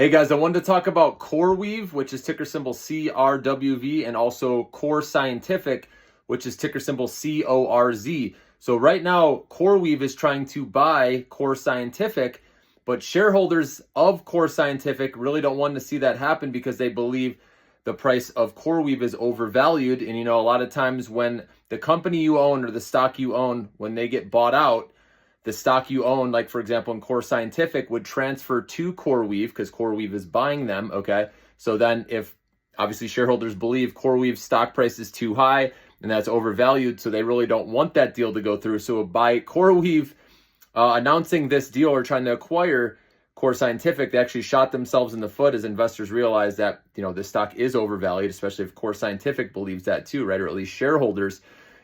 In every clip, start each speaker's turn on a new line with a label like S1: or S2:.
S1: Hey guys, I wanted to talk about CoreWeave, which is ticker symbol CRWV, and also Core Scientific, which is ticker symbol CORZ. So right now, CoreWeave is trying to buy Core Scientific, but shareholders of Core Scientific really don't want to see that happen because they believe the price of CoreWeave is overvalued. And a lot of times when the company you own or the stock you own, when they get bought out, the stock you own, like for example in Core Scientific, would transfer to CoreWeave because CoreWeave is buying them, okay? So then if obviously shareholders believe CoreWeave's stock price is too high and that's overvalued, so they really don't want that deal to go through. So by CoreWeave announcing this deal or trying to acquire Core Scientific, they actually shot themselves in the foot as investors realize that, this stock is overvalued, especially if Core Scientific believes that too, right? Or at least shareholders.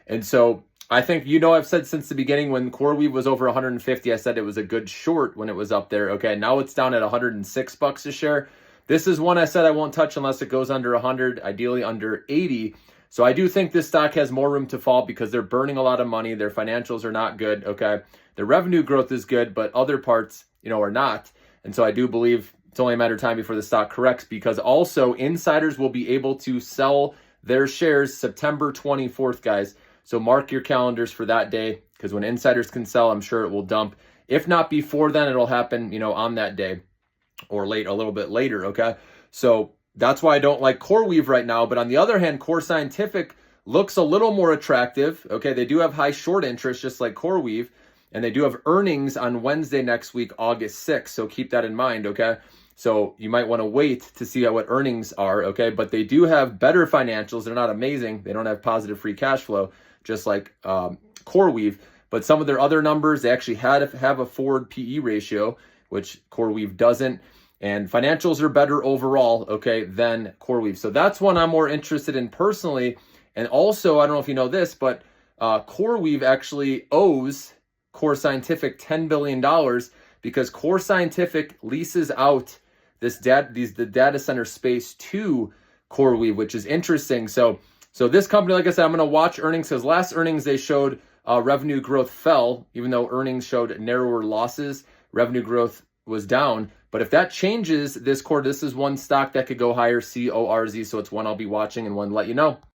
S1: And so I think, I've said since the beginning when CoreWeave was over 150, I said it was a good short when it was up there. Okay, now it's down at 106 bucks a share. This is one I said I won't touch unless it goes under 100, ideally under 80. So I do think this stock has more room to fall because they're burning a lot of money. Their financials are not good, okay? Their revenue growth is good, but other parts, are not. And so I do believe it's only a matter of time before the stock corrects because also insiders will be able to sell their shares September 24th, guys. So mark your calendars for that day because when insiders can sell, I'm sure it will dump. If not before then, it'll happen, on that day or a little bit later, okay? So that's why I don't like CoreWeave right now. But on the other hand, Core Scientific looks a little more attractive, okay? They do have high short interest just like CoreWeave, and they do have earnings on Wednesday next week, August 6th. So keep that in mind, okay? So you might want to wait to see what earnings are, okay? But they do have better financials. They're not amazing. They don't have positive free cash flow, just like CoreWeave. But some of their other numbers, they actually have a forward PE ratio, which CoreWeave doesn't. And financials are better overall, okay, than CoreWeave. So that's one I'm more interested in personally. And also, I don't know if you know this, but CoreWeave actually owes Core Scientific $10 billion because Core Scientific leases out the data center space to CoreWeave, which is interesting. So this company, like I said, I'm going to watch earnings because last earnings they showed revenue growth fell, even though earnings showed narrower losses. Revenue growth was down. But if that changes this quarter, this is one stock that could go higher, CORZ. So it's one I'll be watching and one to let you know.